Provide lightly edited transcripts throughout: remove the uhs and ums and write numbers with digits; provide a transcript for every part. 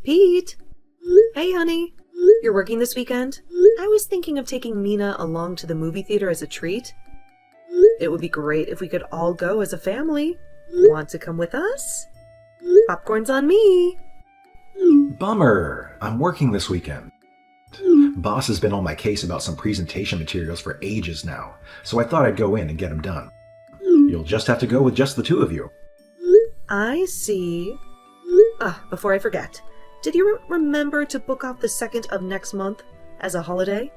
Pete! Hey, honey. You're working this weekend? I was thinking of taking Mina along to the movie theater as a treat. It would be great if we could all go as a family. Want to come with us? Popcorn's on me. Bummer. I'm working this weekend. Boss has been on my case about some presentation materials for ages now, so I thought I'd go in and get them done. You'll just have to go with just the two of you. I see. Before I forget, did you remember to book off the 2nd of next month as a holiday?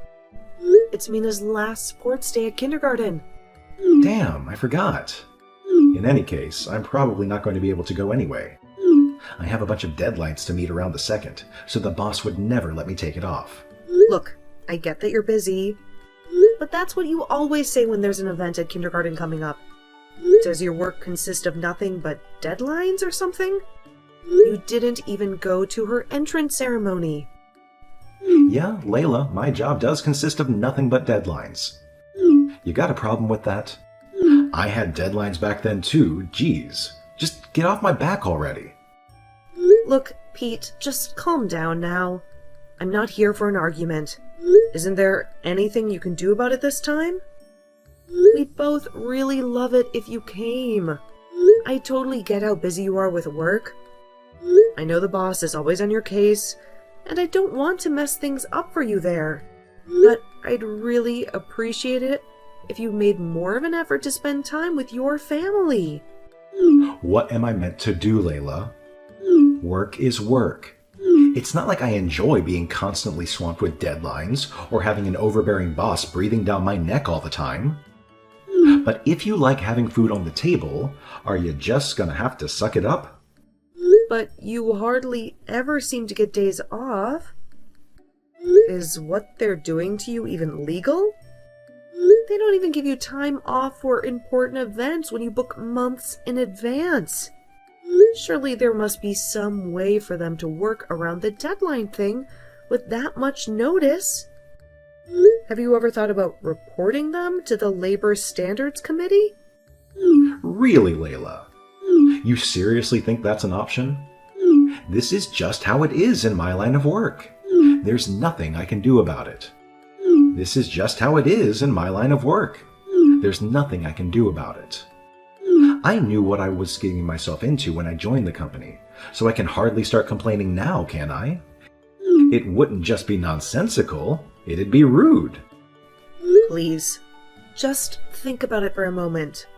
It's Mina's last sports day at kindergarten. Damn, I forgot. In any case, I'm probably not going to be able to go anyway. I have a bunch of deadlines to meet around the 2nd, so the boss would never let me take it off. Look, I get that you're busy, but that's what you always say when there's an event at kindergarten coming up. Does your work consist of nothing but deadlines or something? You didn't even go to her entrance ceremony. Yeah, Layla, my job does consist of nothing but deadlines. You got a problem with that? I had deadlines back then too, geez. Just get off my back already. Look, Pete, just calm down now. I'm not here for an argument. Isn't there anything you can do about it this time? We'd both really love it if you came. I totally get how busy you are with work. I know the boss is always on your case, and I don't want to mess things up for you there. But I'd really appreciate it if you made more of an effort to spend time with your family. What am I meant to do, Layla? Work is work. It's not like I enjoy being constantly swamped with deadlines or having an overbearing boss breathing down my neck all the time. But if you like having food on the table, are you just gonna have to suck it up? But you hardly ever seem to get days off. Is what they're doing to you even legal? They don't even give you time off for important events when you book months in advance. Surely there must be some way for them to work around the deadline thing with that much notice. Have you ever thought about reporting them to the Labor Standards Committee? Really, Layla? You seriously think that's an option? This is just how it is in my line of work. There's nothing I can do about it. This is just how it is in my line of work. There's nothing I can do about it. I knew what I was getting myself into when I joined the company, so I can hardly start complaining now, can I? It wouldn't just be nonsensical, it'd be rude. Please, just think about it for a moment.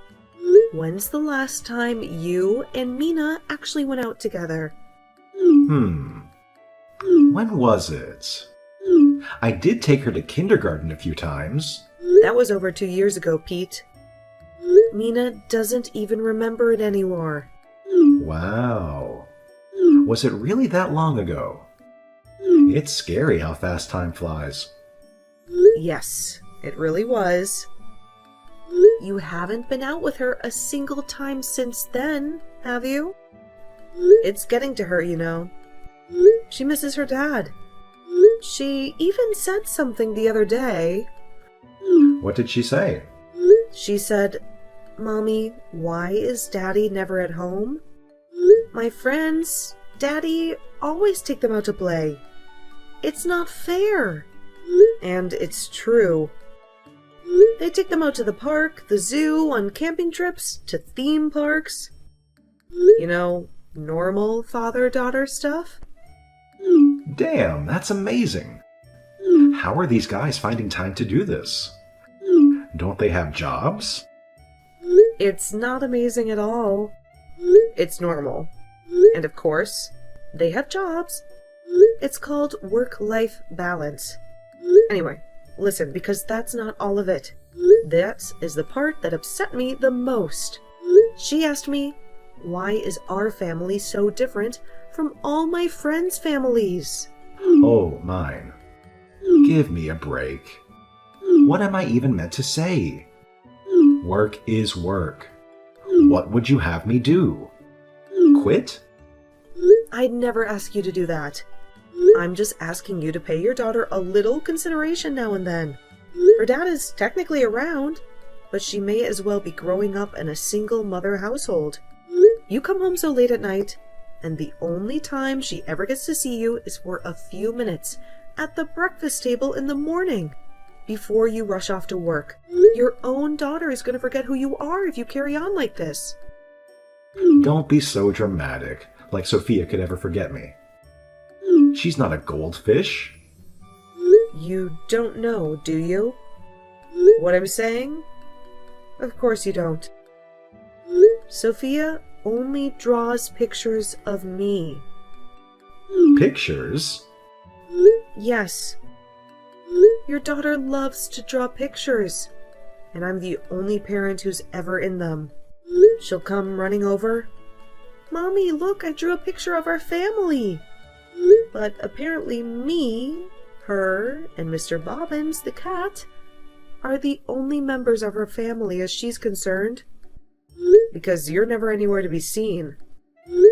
When's the last time you and Mina actually went out together? When was it? I did take her to kindergarten a few times. That was over 2 years ago, Pete. Mina doesn't even remember it anymore. Wow. Was it really that long ago? It's scary how fast time flies. Yes, it really was. You haven't been out with her a single time since then, have you? It's getting to her, you know. She misses her dad. She even said something the other day. What did she say? She said, "Mommy, why is Daddy never at home? My friends, Daddy always take them out to play. It's not fair." And it's true. They take them out to the park, the zoo, on camping trips, to theme parks. You know, normal father-daughter stuff. Damn, that's amazing. How are these guys finding time to do this? Don't they have jobs? It's not amazing at all. It's normal. And of course, they have jobs. It's called work-life balance. Anyway, listen, because that's not all of it. That is the part that upset me the most. She asked me, why is our family so different from all my friends' families? Oh, mine. Give me a break. What am I even meant to say? Work is work. What would you have me do? Quit? I'd never ask you to do that. I'm just asking you to pay your daughter a little consideration now and then. Her dad is technically around, but she may as well be growing up in a single mother household. You come home so late at night, and the only time she ever gets to see you is for a few minutes at the breakfast table in the morning before you rush off to work. Your own daughter is going to forget who you are if you carry on like this. Don't be so dramatic, like Sophia could ever forget me. She's not a goldfish. You don't know, do you? What I'm saying? Of course you don't. Sophia only draws pictures of me. Pictures? Yes. Your daughter loves to draw pictures, and I'm the only parent who's ever in them. She'll come running over. Mommy, look, I drew a picture of our family. But apparently me, her, and Mr. Bobbins, the cat, are the only members of her family as she's concerned. Because you're never anywhere to be seen.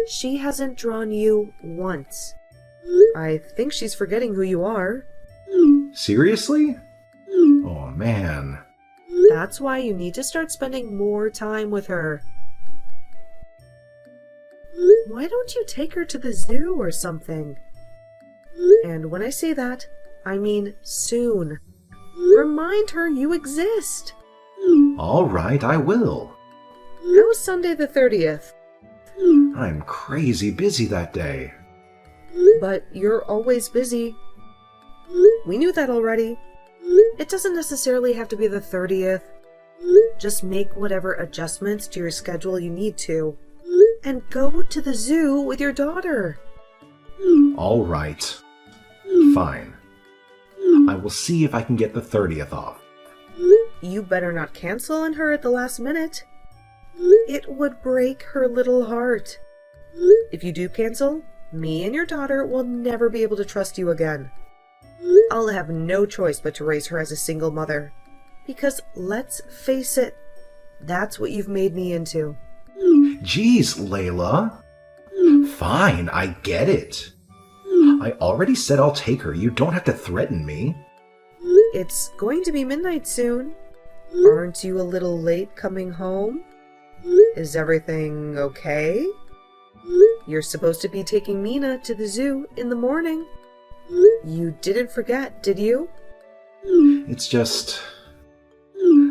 She hasn't drawn you once. I think she's forgetting who you are. Seriously? Oh, man. That's why you need to start spending more time with her. Why don't you take her to the zoo or something? And when I say that, I mean soon. Remind her you exist. All right, I will. How was Sunday the 30th? I'm crazy busy that day. But you're always busy. We knew that already. It doesn't necessarily have to be the 30th. Just make whatever adjustments to your schedule you need to. And go to the zoo with your daughter. All right. Fine. I will see if I can get the 30th off. You better not cancel on her at the last minute. It would break her little heart. If you do cancel, me and your daughter will never be able to trust you again. I'll have no choice but to raise her as a single mother. Because let's face it, that's what you've made me into. Geez, Layla. Fine, I get it. I already said I'll take her. You don't have to threaten me. It's going to be midnight soon. Aren't you a little late coming home? Is everything okay? You're supposed to be taking Mina to the zoo in the morning. You didn't forget, did you? It's just...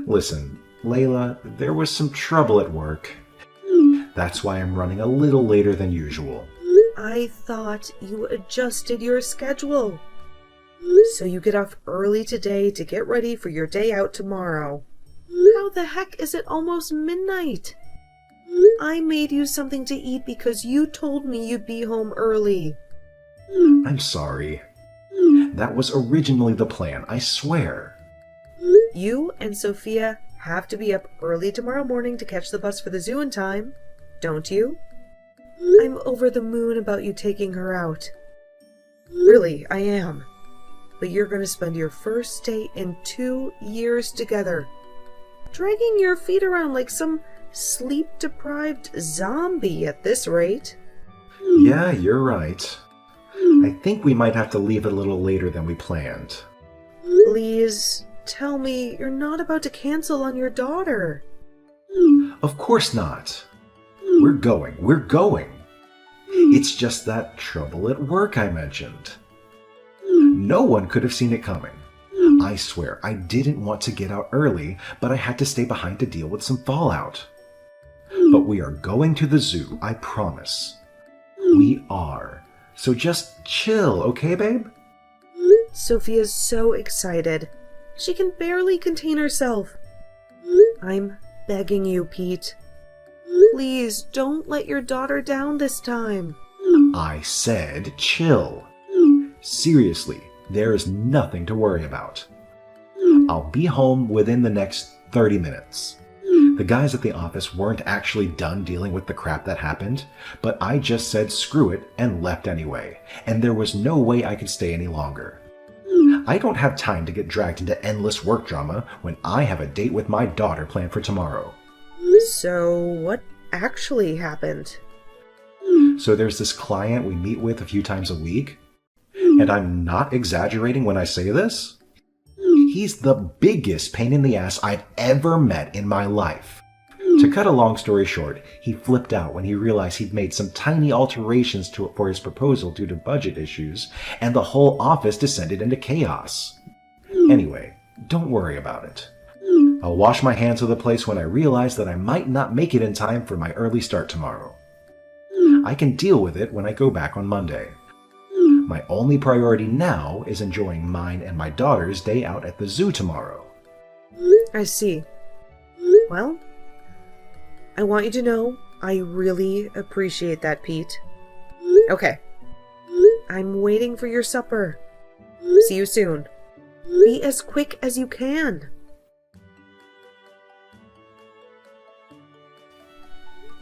Listen, Layla, there was some trouble at work. That's why I'm running a little later than usual. I thought you adjusted your schedule. So you get off early today to get ready for your day out tomorrow. How the heck is it almost midnight? I made you something to eat because you told me you'd be home early. I'm sorry. That was originally the plan, I swear. You and Sophia have to be up early tomorrow morning to catch the bus for the zoo in time, don't you? I'm over the moon about you taking her out. Really, I am. But you're going to spend your first day in 2 years together, dragging your feet around like some sleep-deprived zombie at this rate. Yeah, you're right. I think we might have to leave it a little later than we planned. Please, tell me you're not about to cancel on your daughter. Of course not. We're going. It's just that trouble at work I mentioned. No one could have seen it coming. I swear, I didn't want to get out early, but I had to stay behind to deal with some fallout. But we are going to the zoo, I promise. We are. So just chill, okay, babe? Sophia's so excited. She can barely contain herself. I'm begging you, Pete. Please don't let your daughter down this time. I said chill. Seriously, there is nothing to worry about. I'll be home within the next 30 minutes. The guys at the office weren't actually done dealing with the crap that happened, but I just said screw it and left anyway, and there was no way I could stay any longer. I don't have time to get dragged into endless work drama when I have a date with my daughter planned for tomorrow. So, what actually happened? So there's this client we meet with a few times a week, and I'm not exaggerating when I say this. He's the biggest pain in the ass I've ever met in my life. To cut a long story short, he flipped out when he realized he'd made some tiny alterations for his proposal due to budget issues, and the whole office descended into chaos. Anyway, don't worry about it. I'll wash my hands of the place when I realize that I might not make it in time for my early start tomorrow. I can deal with it when I go back on Monday. My only priority now is enjoying mine and my daughter's day out at the zoo tomorrow. I see. Well, I want you to know I really appreciate that, Pete. Okay. I'm waiting for your supper. See you soon. Be as quick as you can.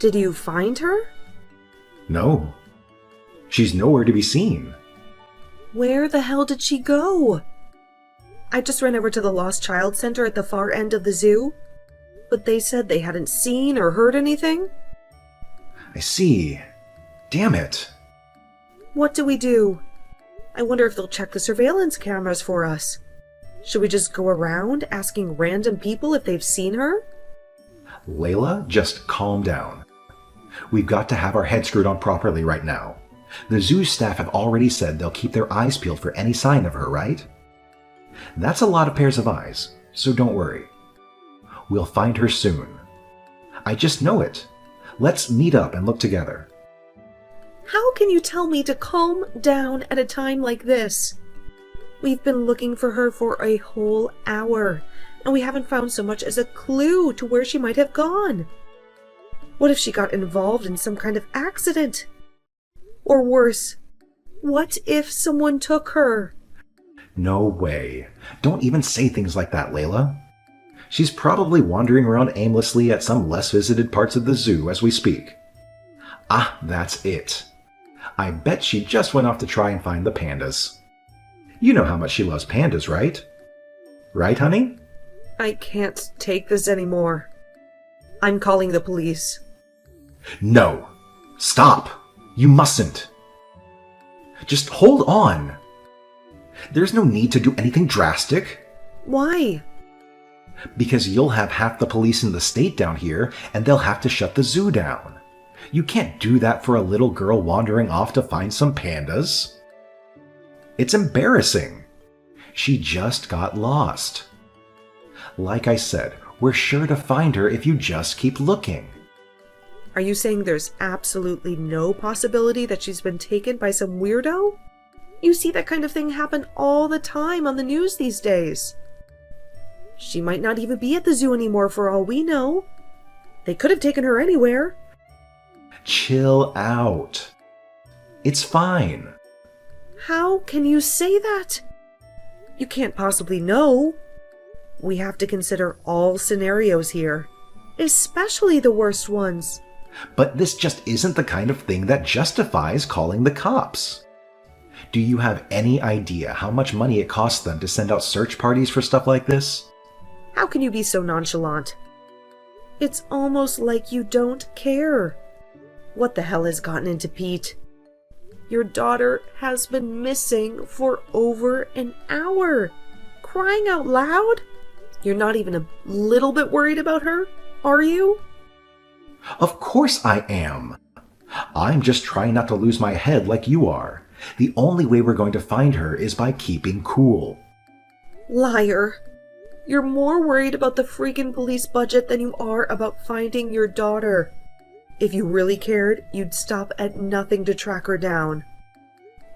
Did you find her? No. She's nowhere to be seen. Where the hell did she go? I just ran over to the Lost Child Center at the far end of the zoo, but they said they hadn't seen or heard anything. I see. Damn it. What do we do? I wonder if they'll check the surveillance cameras for us. Should we just go around asking random people if they've seen her? Layla, just calm down. We've got to have our heads screwed on properly right now. The zoo staff have already said they'll keep their eyes peeled for any sign of her, right? That's a lot of pairs of eyes, so don't worry. We'll find her soon. I just know it. Let's meet up and look together. How can you tell me to calm down at a time like this? We've been looking for her for a whole hour, and we haven't found so much as a clue to where she might have gone. What if she got involved in some kind of accident? Or worse, what if someone took her? No way. Don't even say things like that, Layla. She's probably wandering around aimlessly at some less visited parts of the zoo as we speak. Ah, that's it. I bet she just went off to try and find the pandas. You know how much she loves pandas, right? Right, honey? I can't take this anymore. I'm calling the police. No. Stop. You mustn't. Just hold on. There's no need to do anything drastic. Why? Because you'll have half the police in the state down here, and they'll have to shut the zoo down. You can't do that for a little girl wandering off to find some pandas. It's embarrassing. She just got lost. Like I said, we're sure to find her if you just keep looking. Are you saying there's absolutely no possibility that she's been taken by some weirdo? You see that kind of thing happen all the time on the news these days. She might not even be at the zoo anymore for all we know. They could have taken her anywhere. Chill out. It's fine. How can you say that? You can't possibly know. We have to consider all scenarios here, especially the worst ones. But this just isn't the kind of thing that justifies calling the cops. Do you have any idea how much money it costs them to send out search parties for stuff like this? How can you be so nonchalant? It's almost like you don't care. What the hell has gotten into Pete? Your daughter has been missing for over an hour. Crying out loud? You're not even a little bit worried about her, are you? Of course I am. I'm just trying not to lose my head like you are. The only way we're going to find her is by keeping cool. Liar. You're more worried about the freaking police budget than you are about finding your daughter. If you really cared, you'd stop at nothing to track her down.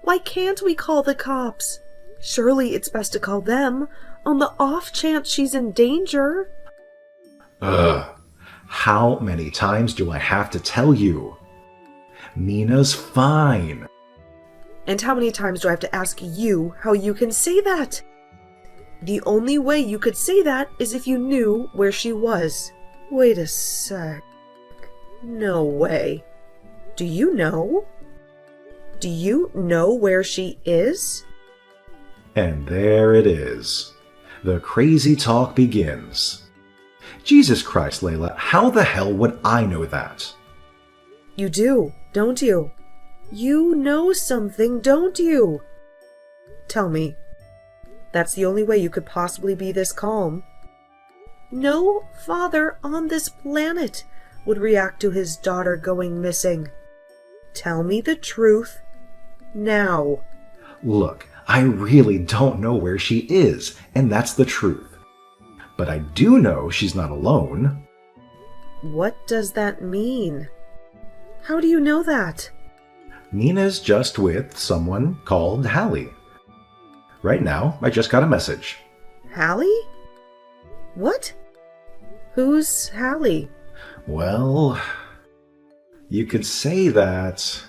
Why can't we call the cops? Surely it's best to call them on the off chance she's in danger. How many times do I have to tell you? Mina's fine. And how many times do I have to ask you how you can say that? The only way you could say that is if you knew where she was. Wait a sec. No way. Do you know? Do you know where she is? And there it is. The crazy talk begins. Jesus Christ, Layla, how the hell would I know that? You do, don't you? You know something, don't you? Tell me. That's the only way you could possibly be this calm. No father on this planet would react to his daughter going missing? Tell me the truth now. Look, I really don't know where she is, and that's the truth. But I do know she's not alone. What does that mean? How do you know that? Nina's just with someone called Hallie. Right now, I just got a message. Hallie? What? Who's Hallie? Well, you could say that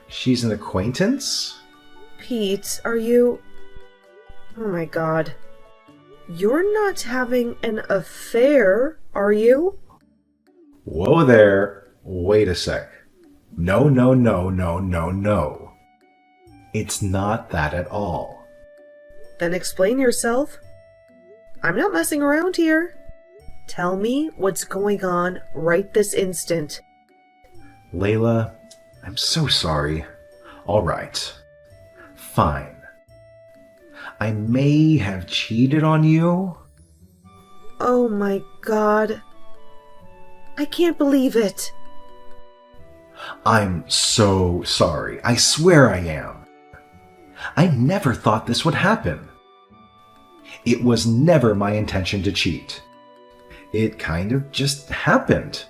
she's an acquaintance? Pete, are you... Oh my god. You're not having an affair, are you? Whoa there. Wait a sec. No, no, no, no, no, no. It's not that at all. Then explain yourself. I'm not messing around here. Tell me what's going on right this instant. Layla, I'm so sorry. All right. Fine. I may have cheated on you. Oh my god. I can't believe it. I'm so sorry. I swear I am. I never thought this would happen. It was never my intention to cheat. It kind of just happened.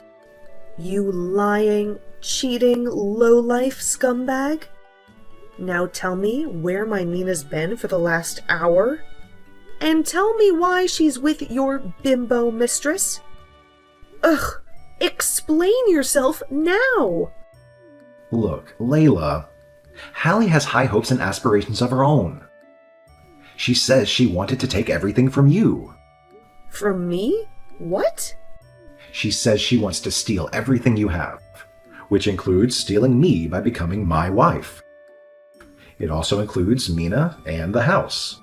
You lying, cheating, lowlife scumbag? Now tell me where my Mina's been for the last hour? And tell me why she's with your bimbo mistress? Ugh, explain yourself now! Look, Layla, Hallie has high hopes and aspirations of her own. She says she wanted to take everything from you. From me? What? She says she wants to steal everything you have, which includes stealing me by becoming my wife. It also includes Mina and the house.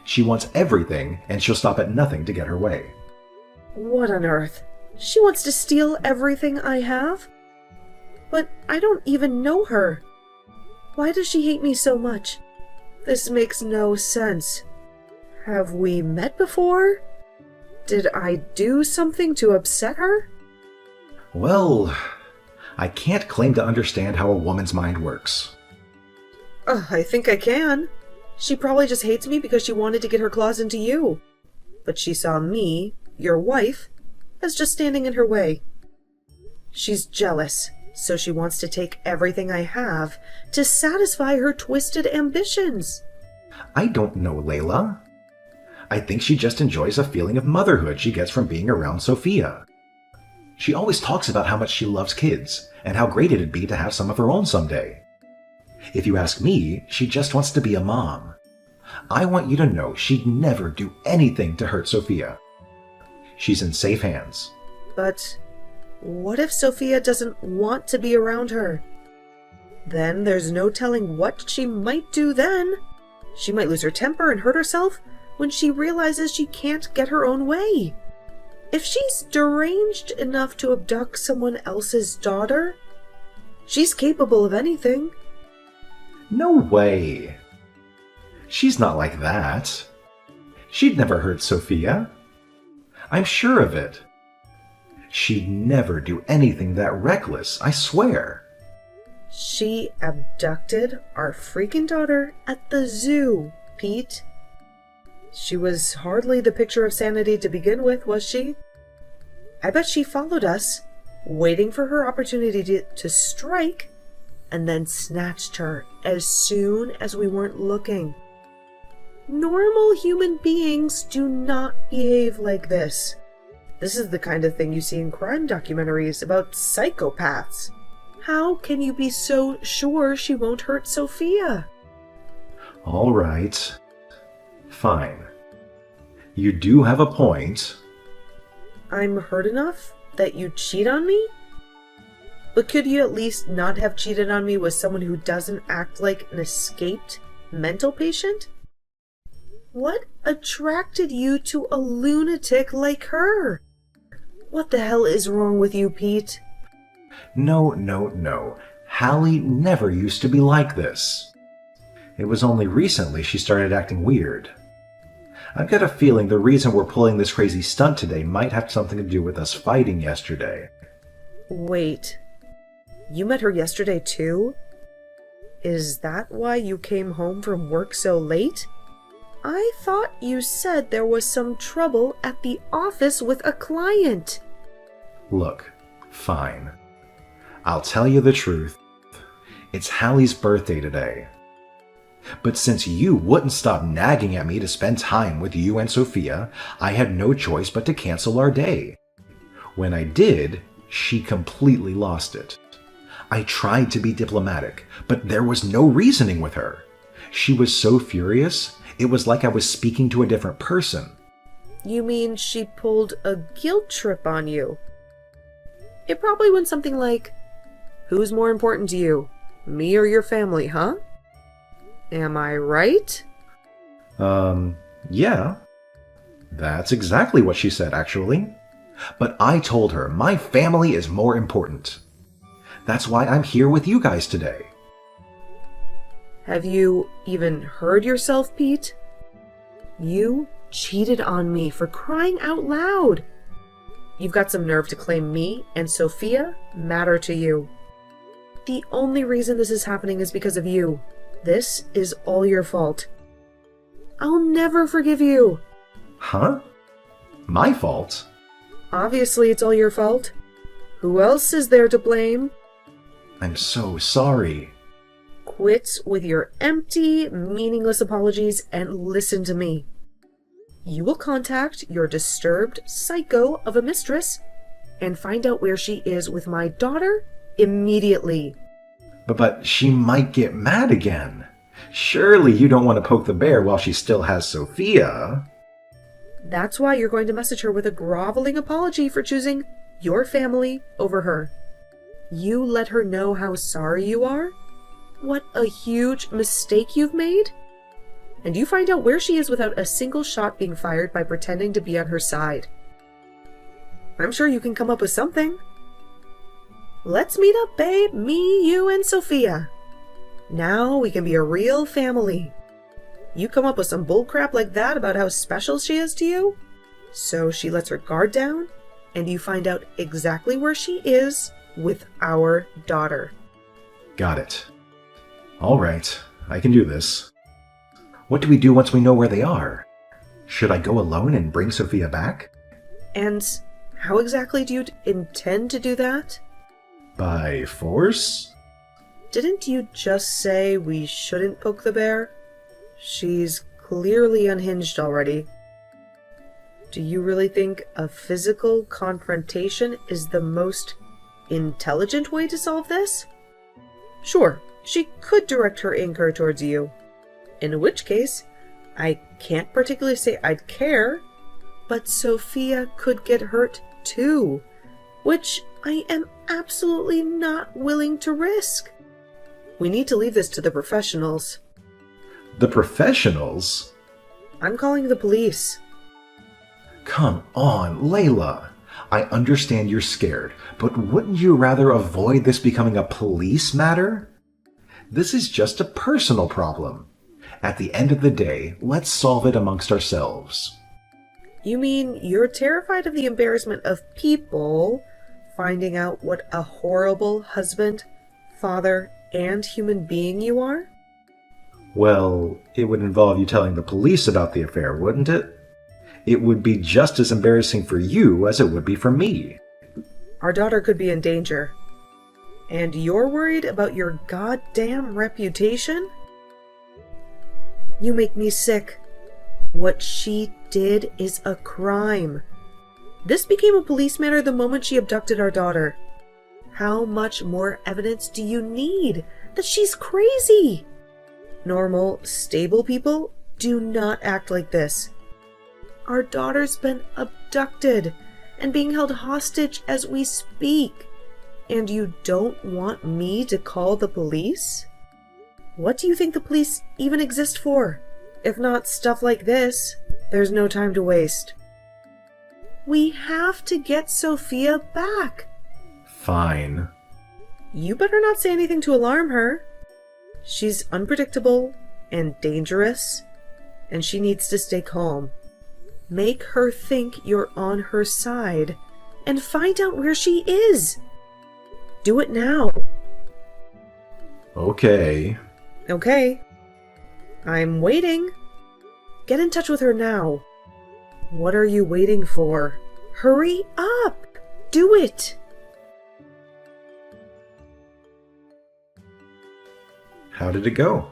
She wants everything, and she'll stop at nothing to get her way. What on earth? She wants to steal everything I have? But I don't even know her. Why does she hate me so much? This makes no sense. Have we met before? Did I do something to upset her? Well, I can't claim to understand how a woman's mind works. I think I can. She probably just hates me because she wanted to get her claws into you. But she saw me, your wife, as just standing in her way. She's jealous, so she wants to take everything I have to satisfy her twisted ambitions. I don't know, Layla. I think she just enjoys a feeling of motherhood she gets from being around Sophia. She always talks about how much she loves kids, and how great it'd be to have some of her own someday. If you ask me, she just wants to be a mom. I want you to know she'd never do anything to hurt Sophia. She's in safe hands. But what if Sophia doesn't want to be around her? Then there's no telling what she might do then. She might lose her temper and hurt herself when she realizes she can't get her own way. If she's deranged enough to abduct someone else's daughter, she's capable of anything. No way. She's not like that. She'd never hurt Sophia. I'm sure of it. She'd never do anything that reckless, I swear. She abducted our freaking daughter at the zoo, Pete. She was hardly the picture of sanity to begin with, was she? I bet she followed us, waiting for her opportunity to strike, and then snatched her as soon as we weren't looking. Normal human beings do not behave like this. This is the kind of thing you see in crime documentaries about psychopaths. How can you be so sure she won't hurt Sophia? All right. Fine. You do have a point. I'm hurt enough that you cheat on me? But could you at least not have cheated on me with someone who doesn't act like an escaped mental patient? What attracted you to a lunatic like her? What the hell is wrong with you, Pete? No, no, no. Hallie never used to be like this. It was only recently she started acting weird. I've got a feeling the reason we're pulling this crazy stunt today might have something to do with us fighting yesterday. Wait, you met her yesterday too? Is that why you came home from work so late? I thought you said there was some trouble at the office with a client. Look, fine. I'll tell you the truth. It's Hallie's birthday today. But since you wouldn't stop nagging at me to spend time with you and Sophia, I had no choice but to cancel our day. When I did, she completely lost it. I tried to be diplomatic, but there was no reasoning with her. She was so furious, it was like I was speaking to a different person. You mean she pulled a guilt trip on you? It probably went something like, "Who's more important to you, me or your family, huh?" Am I right? Yeah. That's exactly what she said, actually. But I told her my family is more important. That's why I'm here with you guys today. Have you even heard yourself, Pete? You cheated on me, for crying out loud. You've got some nerve to claim me and Sophia matter to you. The only reason this is happening is because of you. This is all your fault. I'll never forgive you. Huh? My fault? Obviously, it's all your fault. Who else is there to blame? I'm so sorry. Quit with your empty, meaningless apologies and listen to me. You will contact your disturbed psycho of a mistress and find out where she is with my daughter immediately. But she might get mad again. Surely you don't want to poke the bear while she still has Sophia. That's why you're going to message her with a groveling apology for choosing your family over her. You let her know how sorry you are, what a huge mistake you've made, and you find out where she is without a single shot being fired by pretending to be on her side. I'm sure you can come up with something. Let's meet up, babe. Me, you, and Sophia. Now we can be a real family. You come up with some bullcrap like that about how special she is to you, so she lets her guard down, and you find out exactly where she is with our daughter. Got it. All right, I can do this. What do we do once we know where they are? Should I go alone and bring Sophia back? And how exactly do you intend to do that? By force? Didn't you just say we shouldn't poke the bear? She's clearly unhinged already. Do you really think a physical confrontation is the most intelligent way to solve this? Sure, she could direct her anger towards you. In which case, I can't particularly say I'd care, but Sophia could get hurt too, which I am absolutely not willing to risk. We need to leave this to the professionals. The professionals? I'm calling the police. Come on, Layla. I understand you're scared, but wouldn't you rather avoid this becoming a police matter? This is just a personal problem. At the end of the day, let's solve it amongst ourselves. You mean you're terrified of the embarrassment of people finding out what a horrible husband, father, and human being you are? Well, it would involve you telling the police about the affair, wouldn't it? It would be just as embarrassing for you as it would be for me. Our daughter could be in danger. And you're worried about your goddamn reputation? You make me sick. What she did is a crime. This became a police matter the moment she abducted our daughter. How much more evidence do you need that she's crazy? Normal, stable people do not act like this. Our daughter's been abducted and being held hostage as we speak. And you don't want me to call the police? What do you think the police even exist for? If not stuff like this, there's no time to waste. We have to get Sophia back. Fine. You better not say anything to alarm her. She's unpredictable and dangerous, and she needs to stay calm. Make her think you're on her side, and find out where she is. Do it now. Okay. Okay. I'm waiting. Get in touch with her now. What are you waiting for? Hurry up! Do it! How did it go?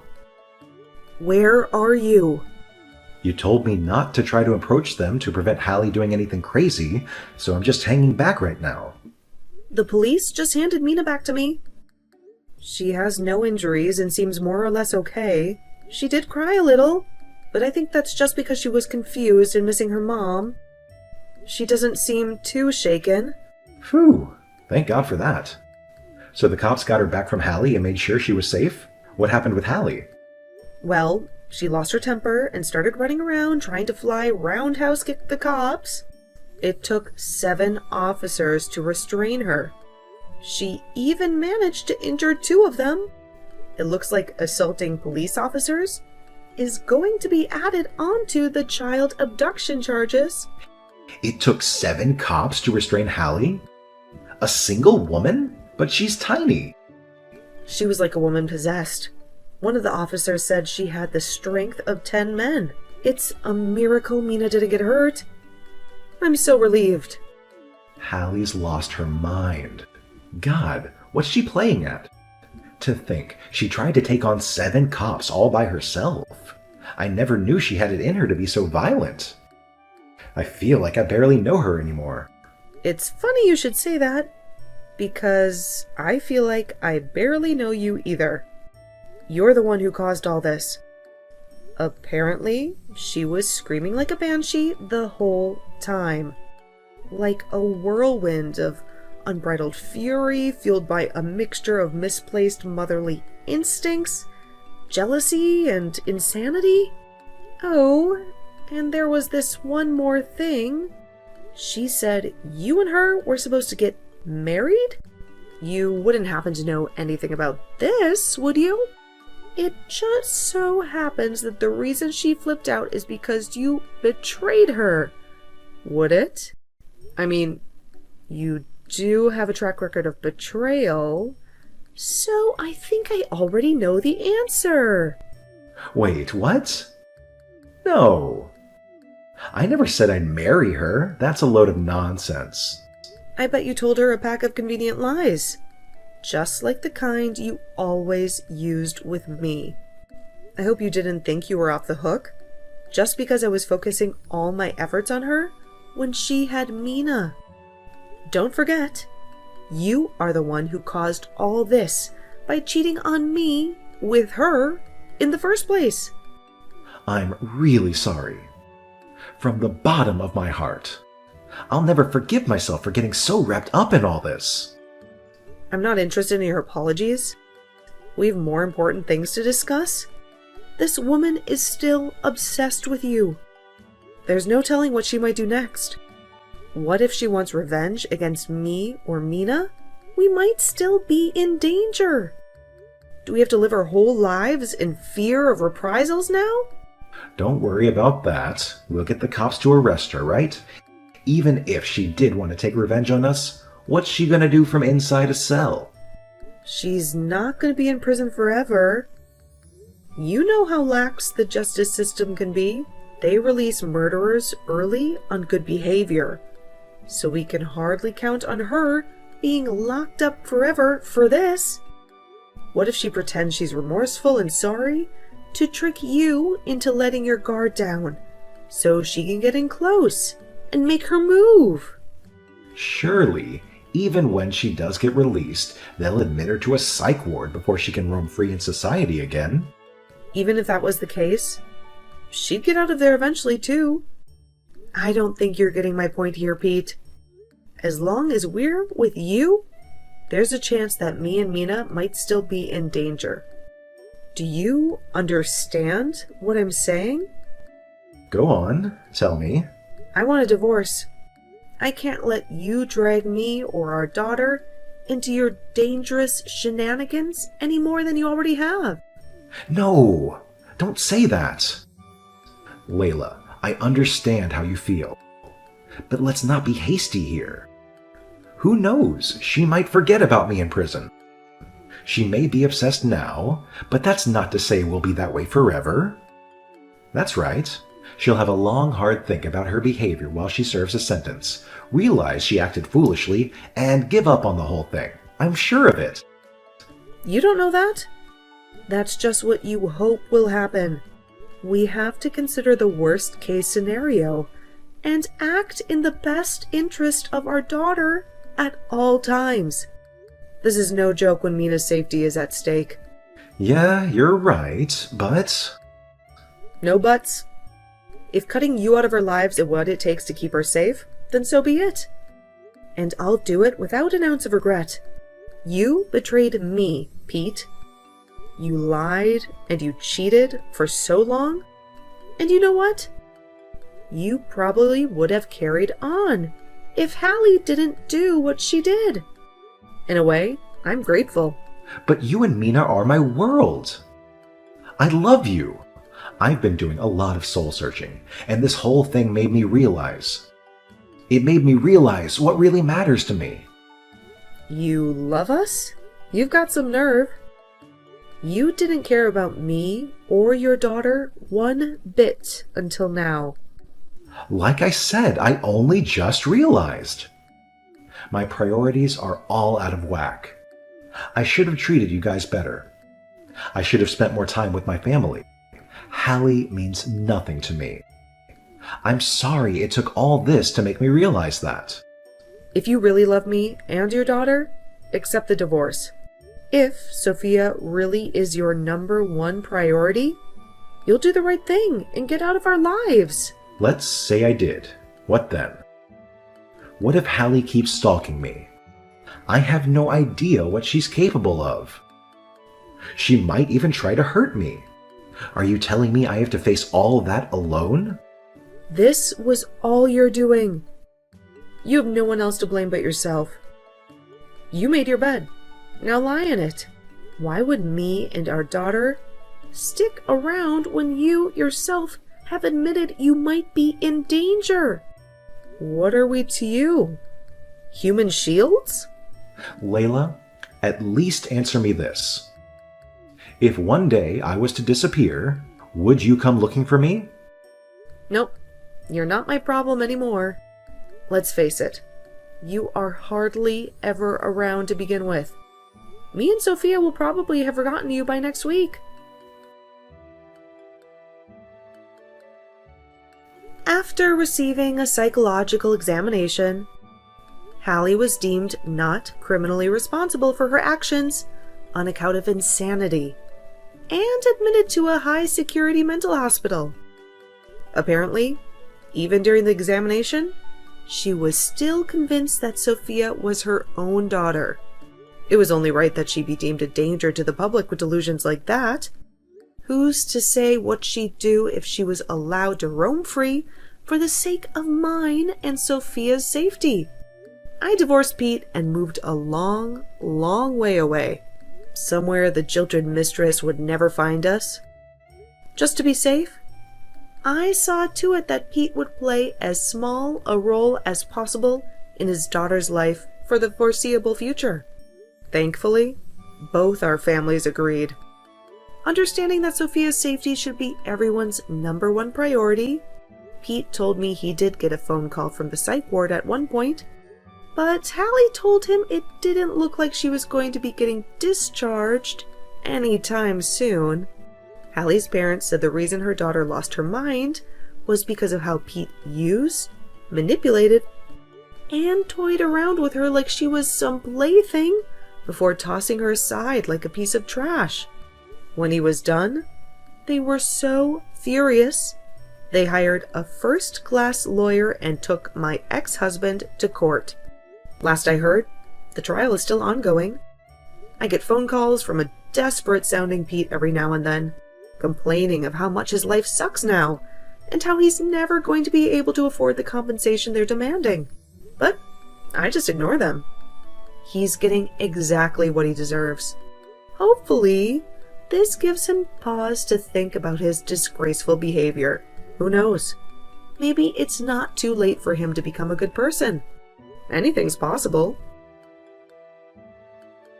Where are you? You told me not to try to approach them to prevent Hallie doing anything crazy, so I'm just hanging back right now. The police just handed Mina back to me. She has no injuries and seems more or less okay. She did cry a little, but I think that's just because she was confused and missing her mom. She doesn't seem too shaken. Phew, thank God for that. So the cops got her back from Hallie and made sure she was safe? What happened with Hallie? Well, she lost her temper and started running around trying to fly roundhouse kick the cops. It took 7 officers to restrain her. She even managed to injure 2 of them. It looks like assaulting police officers is going to be added onto the child abduction charges. It took 7 cops to restrain Hallie? A single woman? But she's tiny. She was like a woman possessed. One of the officers said she had the strength of 10 men. It's a miracle Mina didn't get hurt. I'm so relieved. Hallie's lost her mind. God, what's she playing at? To think, she tried to take on 7 cops all by herself. I never knew she had it in her to be so violent. I feel like I barely know her anymore. It's funny you should say that, because I feel like I barely know you either. You're the one who caused all this. Apparently, she was screaming like a banshee the whole time. Like a whirlwind of unbridled fury fueled by a mixture of misplaced motherly instincts, jealousy, and insanity. Oh, and there was this one more thing. She said you and her were supposed to get married? You wouldn't happen to know anything about this, would you? It just so happens that the reason she flipped out is because you betrayed her. Would it? I mean, you do have a track record of betrayal, so I think I already know the answer. Wait, what? No. I never said I'd marry her. That's a load of nonsense. I bet you told her a pack of convenient lies. Just like the kind you always used with me. I hope you didn't think you were off the hook, just because I was focusing all my efforts on her when she had Mina. Don't forget, you are the one who caused all this by cheating on me with her in the first place. I'm really sorry. From the bottom of my heart. I'll never forgive myself for getting so wrapped up in all this. I'm not interested in your apologies. We have more important things to discuss. This woman is still obsessed with you. There's no telling what she might do next. What if she wants revenge against me or Mina? We might still be in danger. Do we have to live our whole lives in fear of reprisals now? Don't worry about that. We'll get the cops to arrest her, right? Even if she did want to take revenge on us, what's she gonna do from inside a cell? She's not gonna be in prison forever. You know how lax the justice system can be. They release murderers early on good behavior. So we can hardly count on her being locked up forever for this. What if she pretends she's remorseful and sorry to trick you into letting your guard down so she can get in close and make her move? Surely, even when she does get released, they'll admit her to a psych ward before she can roam free in society again. Even if that was the case, she'd get out of there eventually too. I don't think you're getting my point here, Pete. As long as we're with you, there's a chance that me and Mina might still be in danger. Do you understand what I'm saying? Go on, tell me. I want a divorce. I can't let you drag me or our daughter into your dangerous shenanigans any more than you already have. No, don't say that. Layla, I understand how you feel. But let's not be hasty here. Who knows? She might forget about me in prison. She may be obsessed now, but that's not to say we'll be that way forever. That's right. She'll have a long, hard think about her behavior while she serves a sentence, realize she acted foolishly, and give up on the whole thing. I'm sure of it. You don't know that? That's just what you hope will happen. We have to consider the worst case scenario and act in the best interest of our daughter at all times. This is no joke when Mina's safety is at stake. Yeah, you're right, but... No buts. If cutting you out of her lives is what it takes to keep her safe, then so be it. And I'll do it without an ounce of regret. You betrayed me, Pete. You lied and you cheated for so long. And you know what? You probably would have carried on if Hallie didn't do what she did. In a way, I'm grateful. But you and Mina are my world. I love you. I've been doing a lot of soul searching, and this whole thing made me realize. It made me realize what really matters to me. You love us? You've got some nerve. You didn't care about me or your daughter one bit until now. Like I said, I only just realized. My priorities are all out of whack. I should have treated you guys better. I should have spent more time with my family. Hallie means nothing to me. I'm sorry it took all this to make me realize that. If you really love me and your daughter, accept the divorce. If Sophia really is your number one priority, you'll do the right thing and get out of our lives. Let's say I did. What then? What if Hallie keeps stalking me? I have no idea what she's capable of. She might even try to hurt me. Are you telling me I have to face all that alone? This was all you're doing. You have no one else to blame but yourself. You made your bed. Now lie in it. Why would me and our daughter stick around when you yourself have admitted you might be in danger? What are we to you? Human shields? Layla, at least answer me this. If one day I was to disappear, would you come looking for me? Nope. You're not my problem anymore. Let's face it. You are hardly ever around to begin with. Me and Sophia will probably have forgotten you by next week. After receiving a psychological examination, Hallie was deemed not criminally responsible for her actions on account of insanity and admitted to a high-security mental hospital. Apparently, even during the examination, she was still convinced that Sophia was her own daughter. It was only right that she be deemed a danger to the public with delusions like that. Who's to say what she'd do if she was allowed to roam free for the sake of mine and Sophia's safety? I divorced Pete and moved a long, long way away, somewhere the jilted mistress would never find us. Just to be safe, I saw to it that Pete would play as small a role as possible in his daughter's life for the foreseeable future. Thankfully, both our families agreed. Understanding that Sophia's safety should be everyone's number one priority, Pete told me he did get a phone call from the psych ward at one point, but Hallie told him it didn't look like she was going to be getting discharged anytime soon. Hallie's parents said the reason her daughter lost her mind was because of how Pete used, manipulated, and toyed around with her like she was some plaything before tossing her aside like a piece of trash. When he was done, they were so furious, they hired a first-class lawyer and took my ex-husband to court. Last I heard, the trial is still ongoing. I get phone calls from a desperate-sounding Pete every now and then, complaining of how much his life sucks now, and how he's never going to be able to afford the compensation they're demanding. But I just ignore them. He's getting exactly what he deserves. Hopefully, this gives him pause to think about his disgraceful behavior. Who knows? Maybe it's not too late for him to become a good person. Anything's possible.